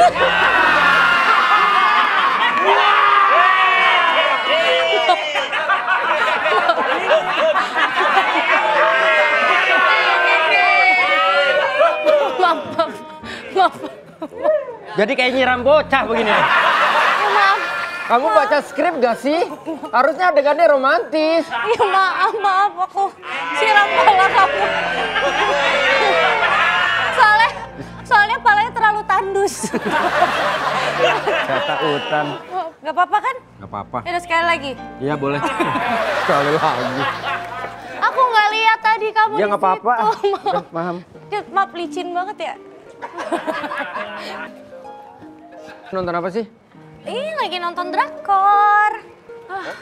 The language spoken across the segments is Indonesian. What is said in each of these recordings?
Maaf. Jadi kayak nyiram bocah begini. Maaf. Kamu baca skrip gak sih? Harusnya adegannya romantis. Ya maaf aku siram pala kamu. Soalnya palanya terlalu tandus. Kata hutan. Gak apa-apa kan? Gak apa-apa. Yaudah sekali lagi. Iya boleh. Sekali lagi. Aku nggak lihat tadi kamu. Ya nggak apa-apa. Maaf. Paham. Maaf licin banget ya. Nonton apa sih? Ini lagi nonton drakor.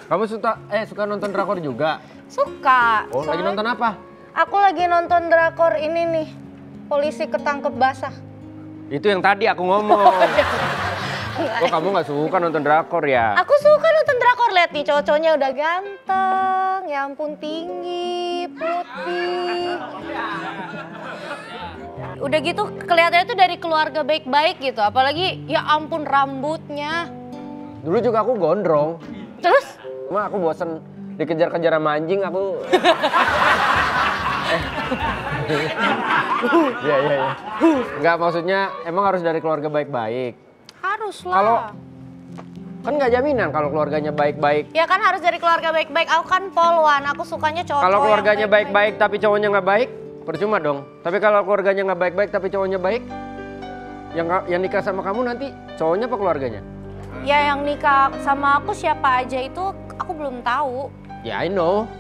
Kamu suka nonton drakor juga? Suka. Oh, lagi nonton apa? Aku lagi nonton drakor ini nih. Polisi ketangkep basah. Itu yang tadi aku ngomong. Oh, kamu nggak suka nonton drakor ya? Aku suka nonton drakor, lihat nih cowok-cowoknya udah ganteng, ya ampun tinggi, putih. Udah gitu kelihatannya tuh dari keluarga baik-baik gitu, apalagi ya ampun rambutnya. Dulu juga aku gondrong. Terus? Cuma aku bosen dikejar-kejar sama anjing aku. Iya. Enggak, maksudnya emang harus dari keluarga baik-baik. Harus lah. Kalau kan nggak jaminan kalau keluarganya baik-baik. Ya kan harus dari keluarga baik-baik. Aku kan polwan, aku sukanya cowok. Kalau keluarganya baik-baik tapi cowoknya nggak baik, percuma dong. Tapi kalau keluarganya nggak baik-baik tapi cowoknya baik, yang nikah sama kamu nanti cowoknya apa keluarganya? Ya yang nikah sama aku siapa aja itu aku belum tahu. Ya I know.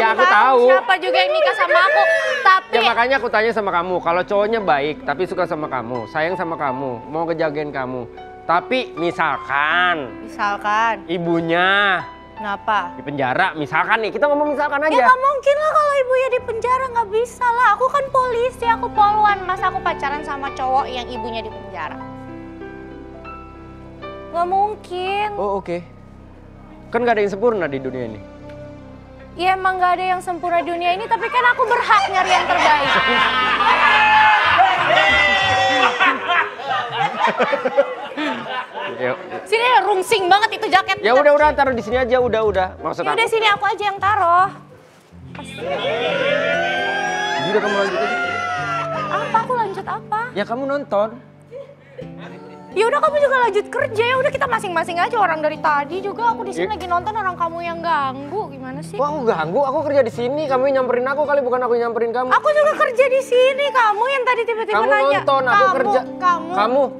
Aku tahu. Siapa juga yang nikah sama aku, tapi ya makanya aku tanya sama kamu, kalau cowoknya baik tapi suka sama kamu, sayang sama kamu, mau ngejagain kamu, tapi misalkan ibunya kenapa? di penjara, misalkan nih, kita ngomong misalkan aja. Ya nggak mungkin lah kalau ibunya di penjara, nggak bisa lah. Aku kan polisi, aku polwan, masa aku pacaran sama cowok yang ibunya di penjara? Nggak mungkin. Oh oke. Kan nggak ada yang sempurna di dunia ini. Ya emang nggak ada yang sempurna di dunia ini, tapi kan aku berhak nyari yang terbaik. Sini rungsing banget itu jaket. Ya udah taruh di sini aja, udah. Maksud ya udah sini aku aja yang taruh. Jadi udah kamu lanjut aja. Apa aku lanjut apa? Ya kamu nonton. Ya udah kamu juga lanjut kerja, ya udah kita masing-masing aja, orang dari tadi juga aku di sini lagi nonton, orang kamu yang ganggu, gimana sih? Wah, aku ganggu, aku kerja di sini, kamu yang nyamperin aku kali, bukan aku yang nyamperin kamu. Aku juga kerja di sini, kamu yang tadi tiba-tiba nanya. Kamu nonton, aku kerja. Kamu.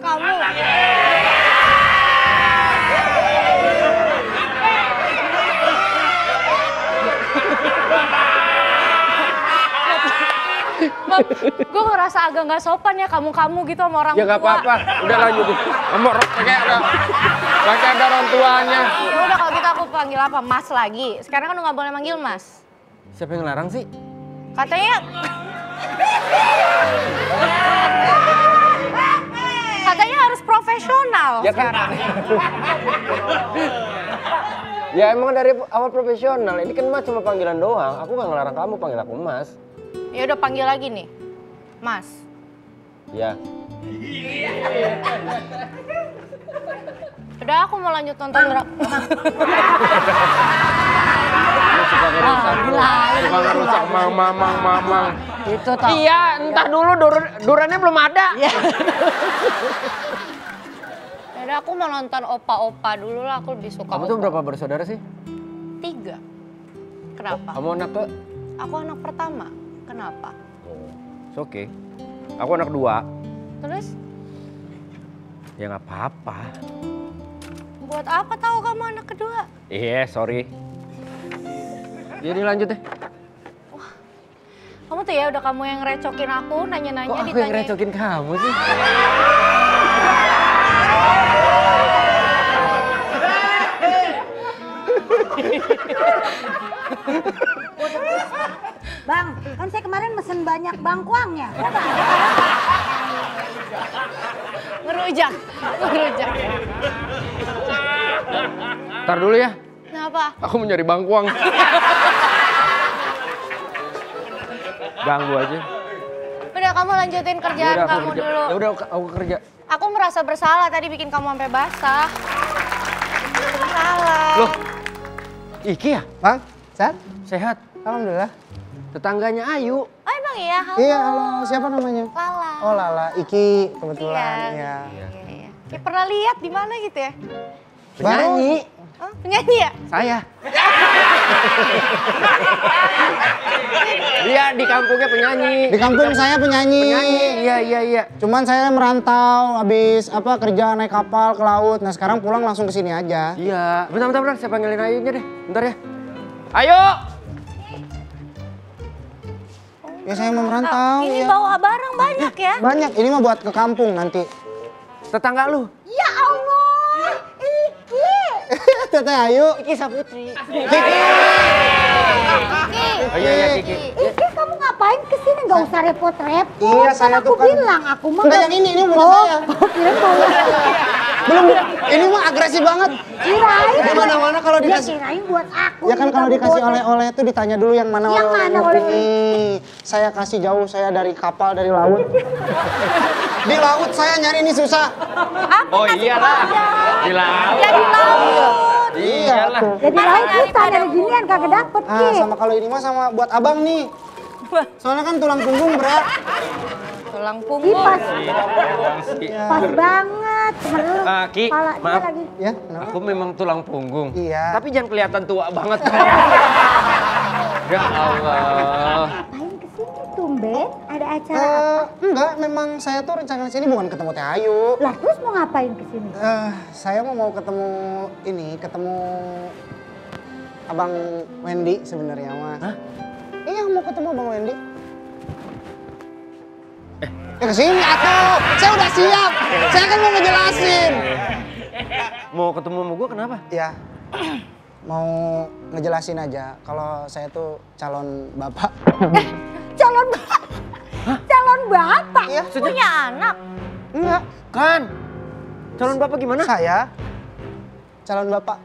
Gue ngerasa agak nggak sopan ya kamu gitu sama orang tua. Ya nggak apa-apa, udah lanjutin. Kamu pakai ada orang tuanya. Udah kalau gitu aku panggil apa? Mas lagi. Sekarang kan nggak boleh manggil Mas. Siapa yang ngelarang sih? Katanya harus profesional ya kan? sekarang. Ya emang dari awal profesional. Ini kan Mas cuma panggilan doang. Aku nggak ngelarang kamu panggil aku Mas. Ya udah panggil lagi nih, Mas. Ya. Udah aku mau lanjut nonton drakor. Suka ngerusak mamang. Itu tau. Iya, entah dulu durannya belum ada. Udah aku mau nonton opa-opa dulu lah, aku lebih suka. Kamu tuh berapa bersaudara sih? 3. Kenapa? Kamu anak ke? Aku anak pertama. Kenapa? It's okay. Aku anak 2. Terus? Ya nggak apa-apa. Buat apa tahu kamu anak kedua? Iya, sorry. Jadi lanjut deh. Wah, kamu tuh ya udah kamu yang recokin aku, nanya-nanya ditanya. Kok aku yang recokin kamu sih? Bang, kan saya kemarin mesen banyak bangkuangnya. Ngerujak. Ntar dulu ya. Kenapa? Aku mau nyari bangkuang. Ganggu aja. Udah kamu lanjutin kerjaan Yaudah, kamu kerja. dulu. Ya udah aku kerja. Aku merasa bersalah tadi bikin kamu sampai basah. Bersalah. Loh, Iki ya? Bang, sehat? Sehat. Alhamdulillah. Tetangganya Ayu. Oh emang iya? Halo. Iya, halo. Siapa namanya? Lala. Oh, Lala. Iki kebetulan. Iya. Iya. Ya, pernah lihat di mana gitu ya? Penyanyi. Oh, penyanyi ya? Saya. Dia di kampungnya penyanyi. Di kampung saya penyanyi. Penyanyi, iya. Cuman saya merantau, habis kerja naik kapal ke laut. Nah sekarang pulang langsung ke sini aja. Iya. Bentar. Saya panggilin Ayunya deh. Bentar ya. Ayo! Ya saya mau merantau. Ini ya. bawa barang banyak ya? Banyak, ini mah buat ke kampung nanti. Tetangga lu. Ya Allah, Iki. Teteh Ayu. Iki Saputri. Kiki. Oh iya, Kiki. Iki kamu ngapain kesini? Gak usah repot-repot. Iya, saya Kan aku tuh kan- bilang, aku mah Enggak, yang ini punya saya. kira bawa. Belum, ini mah agresif banget. Kirain. Di mana-mana kalau Dia dikasih. kirain buat aku. Ya kan ini kalau kamu dikasih bawa. oleh-oleh itu ditanya dulu yang mana Yang oleh-oleh mana mau oleh-oleh? ini. Saya kasih jauh, saya dari kapal, dari laut. Di laut saya nyari ini susah. Oh iyalah. Di laut. Ya di laut. Iyalah. Jadi lain susah nyari ginian kagak dapet Ki. Sama kalau ini mah sama buat abang nih. Soalnya kan tulang punggung berat. Tulang Ih, punggung. pas banget. Menurut Ki, kepalanya maaf. lagi. Ya, kenapa? Aku memang tulang punggung. Iya. Tapi jangan kelihatan tua banget. Ya Allah. Ngapain kesini tumben? Ada acara apa? Enggak, memang saya tuh rencana sini bukan ketemu Teh Ayu. Lah terus mau ngapain kesini? Saya mau ketemu ketemu Abang Wendy sebenarnya mah. Hah? Iya, mau ketemu Abang Wendy. Ya kesini atuh, saya udah siap. Saya kan mau ngejelasin. Mau ketemu sama gue kenapa? Ya, mau ngejelasin aja kalau saya tuh calon bapak. Calon bapak. Calon bapak. Iya, Punya anak. enggak. Kan? Calon bapak gimana? Saya calon bapak.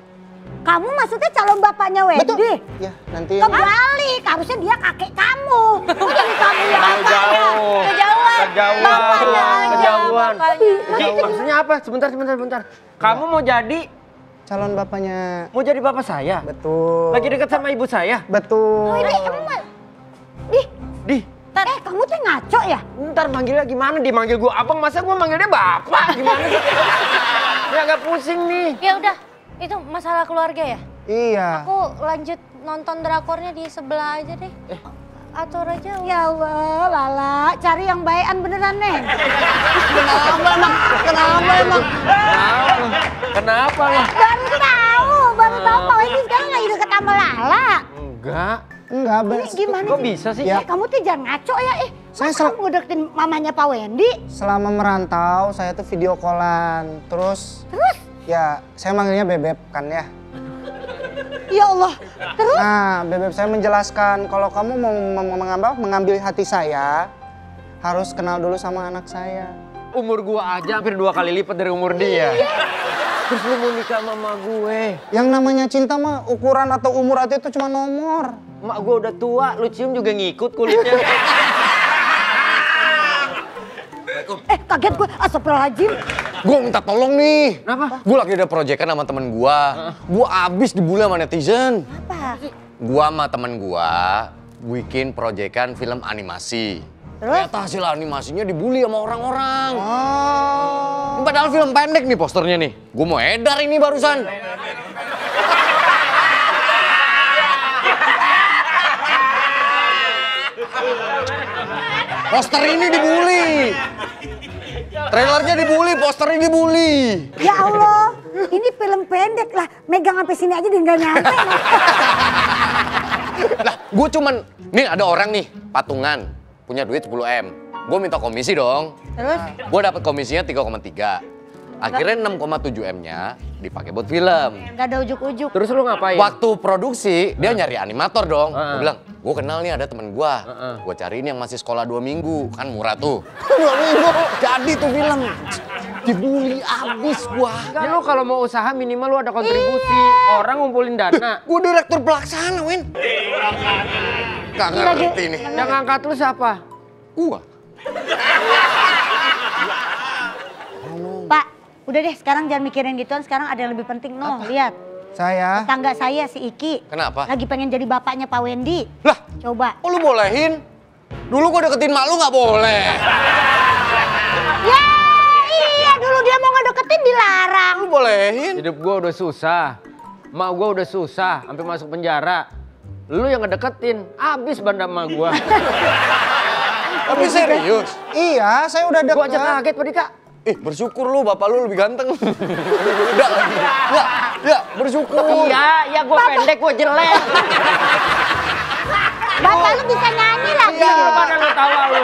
Kamu maksudnya calon bapaknya Wendy? Betul. Ya, nanti Kebalik, harusnya dia kakek kamu. Kok jadi kamu yang Jauh. Kejauhan. Bapaknya aja, Kejauhan. bapaknya. Maksudnya apa? Sebentar. Kamu mau calon bapaknya. jadi bapak saya? Betul. Lagi dekat sama ibu saya? Betul. Oh, ini emang. Di, Kamu tuh ngaco ya? ntar manggilnya gimana? Dia manggil gue abang, masa gue manggil dia bapak? Gimana sih? Ya agak pusing nih. Ya udah, itu masalah keluarga ya? Iya. Aku lanjut nonton drakornya di sebelah aja deh. Atur aja. Ya Allah, Lala, cari yang baikan beneran, Neng. Kenapa emang? Kenapa lah? Baru tahu Pak Wendy sekarang lagi deket sama Lala. Enggak, Ini gimana kok sih? bisa sih? Ya. Kamu tuh jangan ngaco ya, Saya Masa kamu ngedeketin mamanya Pak Wendy? Selama merantau, saya tuh video callan. Terus? Ya, saya manggilnya Bebeb kan ya. Ya Allah, terus? Nah, Bebeb saya menjelaskan kalau kamu mau mengambil hati saya, harus kenal dulu sama anak saya. Umur gua aja hampir 2 kali lipat dari umur dia. Terus lu mau nikah sama emak gue? Yang namanya cinta mah ukuran atau umur itu cuma nomor. Emak gue udah tua, lu cium juga ngikut kulitnya. Kaget gue, astagfirullahaladzim. Gue minta tolong nih. Kenapa? Gue lagi ada proyekan sama temen gue. Gue abis dibully sama netizen. Apa? Gue sama temen gue bikin proyekan film animasi. Ternyata hasil animasinya dibully sama orang-orang. Oh. Ini padahal film pendek nih posternya nih. Gue mau edar ini barusan. Poster ini dibully. Trailernya dibully, posternya dibully. Ya Allah, ini film pendek lah. Megang sampai sini aja dia nggak nyampe. Lah, gue cuman, nih ada orang nih, patungan, punya duit 10 M. Gue minta komisi dong. Terus? Gue dapat komisinya 3,3. Akhirnya 6,7 M-nya dipakai buat film. Nggak ada ujuk-ujuk. Terus lu ngapain? Waktu produksi, dia nyari animator dong. Gue bilang, gue kenal nih ada temen gue. Heeh. Gue cariin yang masih sekolah 2 minggu. Kan murah tuh. 2 minggu, jadi tuh film. Dibully abis gue. Ya lu kalau mau usaha minimal lu ada kontribusi. Orang ngumpulin dana. Gue direktur pelaksana, Win. Gak ngerti nih. Yang ngangkat lu siapa? Gua. Pak, udah deh sekarang jangan mikirin gituan, sekarang ada yang lebih penting. No, lihat. Saya. Tetangga saya si Iki. Kenapa? Lagi pengen jadi bapaknya Pak Wendy. Lah, Coba. oh lu bolehin? Dulu gua deketin mak lu nggak boleh. Ya iya dulu dia mau ngedeketin dilarang. Lu bolehin? Hidup gua udah susah. Mak gua udah susah, sampai masuk penjara. Lu yang ngedeketin, abis banda emak gua. Tapi serius? Iya, saya udah Gua aja dekat. kaget, Pak Dika. Bersyukur lu, bapak lu lebih ganteng. Lebih muda lagi. Ya, bersyukur. Iya, gua pendek, gua jelek. Bapak lu bisa nyanyi lagi. Iya, pada lu tawa lu.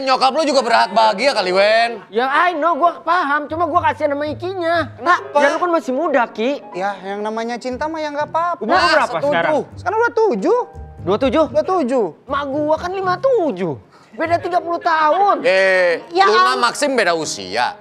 Nyokap lu juga berhak bahagia kali, Wen. Ya, I know, gua paham. Cuma gua kasihan sama Ikinya. Kenapa? Ya lu kan masih muda, Ki. Ya, yang namanya cinta mah ya nggak apa-apa. Umur lu berapa sekarang? Sekarang udah 7. 27? 27. Mak gua kan 57. Beda 30 tahun. Ya Luna am- Maxim beda usia.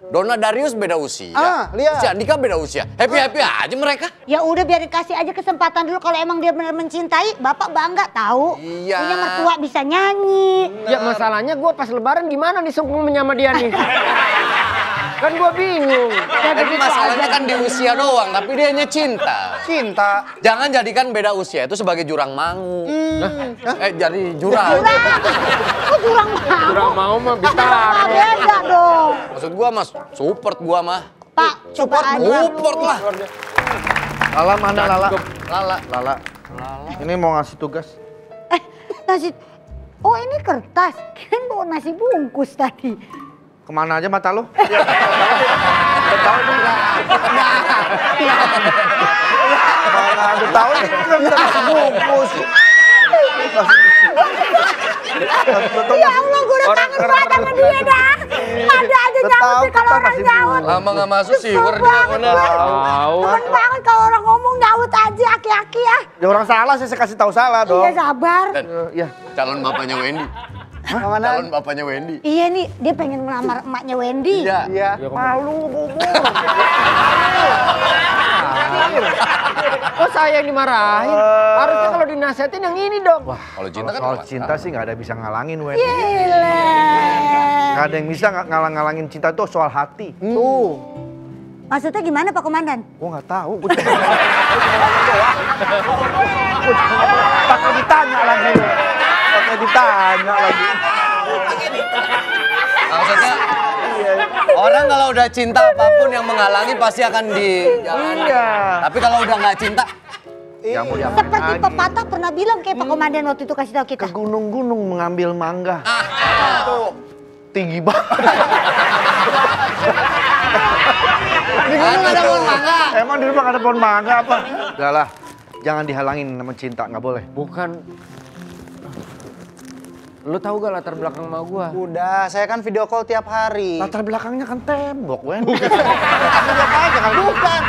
Donna Darius beda usia. Lihat. Si Andika beda usia. Happy-happy aja mereka. Ya udah biarin kasih aja kesempatan dulu kalau emang dia benar mencintai, Bapak bangga tahu. Iya. Punya mertua bisa nyanyi. Ya masalahnya gua pas lebaran gimana nih sungkungnya sama dia nih? Kan gua bingung. Tapi masalahnya kan di usia doang, tapi dia hanya cinta. Cinta. Jangan jadikan beda usia itu sebagai jurang mangu. Jadi jurang. Kok jurang mau? Kurang mau mah bisa. Beda dong. Maksud gua mas, support gua mah. Pak, coba aja. Support lah. Lala mana Lala? Lala. Lala. Ini mau ngasih tugas. Nasi. Oh ini kertas. Kirain bawa nasi bungkus tadi. Kemana aja mata lu? Mana ada tahu nih kan nasi bungkus. Ya Allah, gue udah kangen banget sama dia dah. Ada aja nyaut sih kalau orang nyaut. Lama nggak masuk sih, dia mana? Tahu. Temen banget kalau orang ngomong nyaut aja aki-aki ya. Ya orang salah saya kasih tahu salah dong. Iya sabar. Dan Iya. calon bapaknya Wendy. Kemana? Calon bapaknya Wendy. Iya nih, dia pengen melamar emaknya Wendy. Iya. Iya. Malu ngomong. Oh saya yang dimarahin. Harusnya kalau dinasihatin yang ini dong. Wah, Kalau cinta kan soal nggak cinta sih nggak ada bisa ngalangin, Wen. Gile. Nggak ada yang bisa ngalang-ngalangin cinta itu soal hati. Tuh. Maksudnya gimana Pak Komandan? Gua nggak tahu. Pakai ditanya lagi. Pakai ditanya lagi. Maksudnya orang kalau udah cinta apapun yang menghalangi pasti akan dijalani. Iya. Tapi kalau udah nggak cinta, Ya mau diapain Seperti lagi? pepatah pernah bilang kayak Pak Komandan waktu itu kasih tahu kita. Ke gunung-gunung mengambil mangga. Tinggi banget. di gunung ada pohon mangga. Emang di rumah ada pohon mangga apa? Udah lah, jangan dihalangin sama cinta, nggak boleh. Bukan. Lu tahu gak latar belakang emak gua? Udah, saya kan video call tiap hari. Latar belakangnya kan tembok, Wen. Lihat aja kan. Bukan.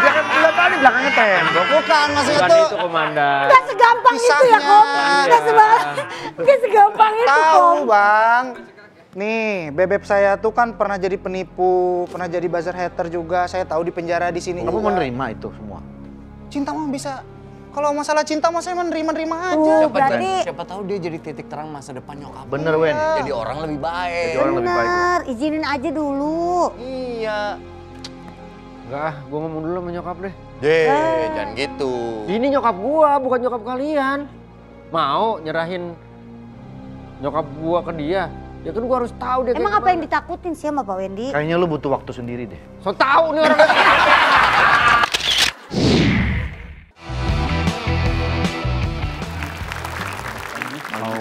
Dia kan lihat aja belakangnya tembok. Bukan, maksudnya Bukan tuh. itu komandan. Gak segampang itu ya Kisahnya. Kom. Gak segampang itu Tahu Kom. bang. Nih, bebek saya tuh kan pernah jadi penipu, pernah jadi buzzer hater juga. Saya tahu di penjara di sini. Kamu juga. menerima itu semua? Cinta mah bisa. Kalau masalah cinta mah saya menerima aja. Berarti Siapa tahu dia jadi titik terang masa depan nyokap. Bener, Wen. Jadi orang lebih baik. Jadi orang lebih baik. bener, izinin aja dulu. Iya. Enggak, gua ngomong dulu sama nyokap deh. Jangan gitu. Ini nyokap gua, bukan nyokap kalian. Mau nyerahin nyokap gua ke dia? Ya kan gua harus tahu dia. Emang apa yang ditakutin sih sama Pak Wendy? Kayaknya lu butuh waktu sendiri deh. So tahu nih orang. Mau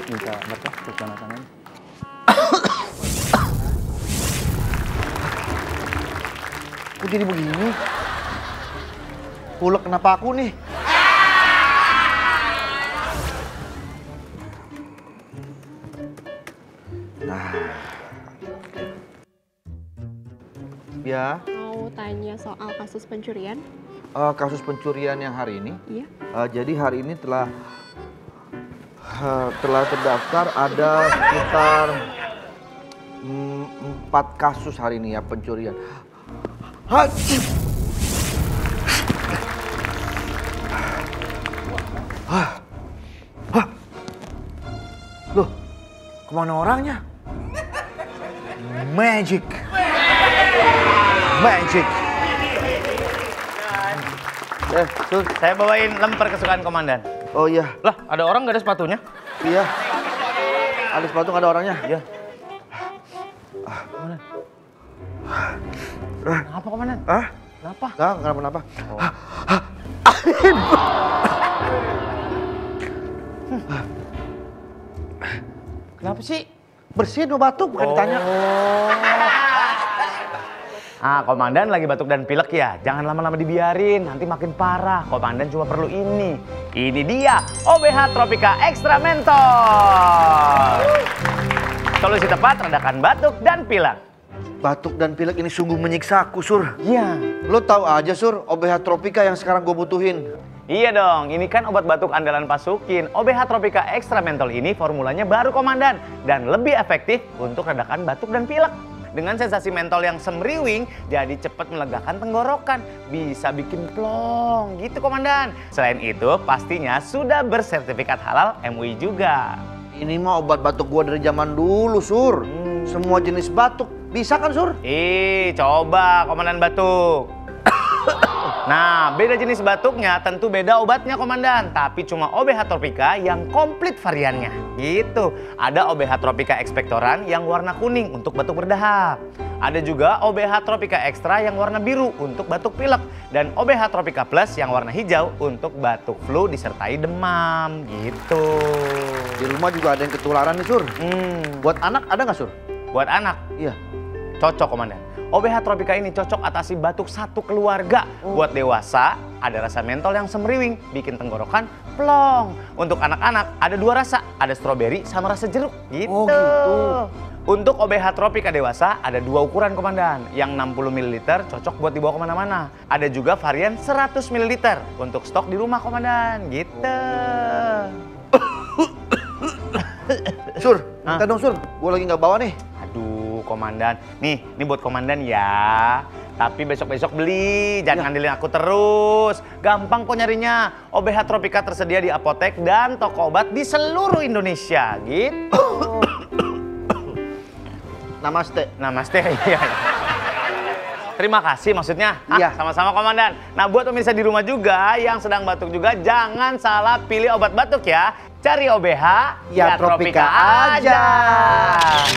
minta berkah ke tangan. Kok jadi begini? Pulek kenapa aku nih? Nah. Ya, Mau tanya soal kasus pencurian? kasus pencurian yang hari ini. Iya. Jadi hari ini telah terdaftar ada sekitar 4 kasus hari ini ya pencurian. Kemana orangnya? Magic. Magic. Sur, saya bawain lemper kesukaan komandan. Oh iya. Lah, ada orang nggak ada sepatunya? Iya. Ada sepatu nggak ada orangnya? Iya. Komandan. Kenapa, komandan? Hah? Kenapa? Nggak kenapa-napa. Kenapa sih? Bersihin mau batuk, bukan ditanya. Ah, komandan lagi batuk dan pilek ya. Jangan lama-lama dibiarin, nanti makin parah. Komandan cuma perlu ini. Ini dia, OBH Tropika Extra Menthol. Solusi tepat redakan batuk dan pilek. Batuk dan pilek ini sungguh menyiksa aku, Sur. Iya. Lo tahu aja, Sur, OBH Tropika yang sekarang gue butuhin. Iya dong, ini kan obat batuk andalan Pak Sukin. OBH Tropika Extra Menthol ini formulanya baru komandan dan lebih efektif untuk redakan batuk dan pilek. Dengan sensasi mentol yang semriwing, jadi cepat melegakan tenggorokan. Bisa bikin plong, gitu komandan. Selain itu, pastinya sudah bersertifikat halal MUI juga. Ini mah obat batuk gue dari zaman dulu, Sur. Semua jenis batuk. Bisa kan, Sur? Coba komandan batuk. Nah, beda jenis batuknya tentu beda obatnya komandan. Tapi cuma OBH Tropika yang komplit variannya. Gitu. Ada OBH Tropika Expectorant yang warna kuning untuk batuk berdahak. Ada juga OBH Tropika Extra yang warna biru untuk batuk pilek. Dan OBH Tropika Plus yang warna hijau untuk batuk flu disertai demam. Gitu. Di rumah juga ada yang ketularan nih, Sur. Buat anak ada nggak, Sur? Buat anak? Iya. Cocok komandan. OBH Tropika ini cocok atasi batuk satu keluarga. Buat dewasa, ada rasa mentol yang semriwing, bikin tenggorokan plong. Untuk anak-anak, ada dua rasa, ada stroberi sama rasa jeruk. Gitu. Oh, gitu. Untuk OBH Tropika dewasa, ada dua ukuran komandan. Yang 60 ml cocok buat dibawa kemana-mana. Ada juga varian 100 ml untuk stok di rumah komandan. Gitu. Sur, minta dong, Sur. Gue lagi nggak bawa nih. Aduh, komandan. Nih buat komandan ya. Tapi besok-besok beli, jangan ngandelin aku terus. Gampang kok nyarinya. OBH Tropika tersedia di apotek dan toko obat di seluruh Indonesia. Gitu. Namaste. Namaste. Iya. Terima kasih maksudnya. Iya. Sama-sama komandan. Nah, buat pemirsa di rumah juga yang sedang batuk juga, jangan salah pilih obat batuk ya. Cari OBH, Ya Tropika aja.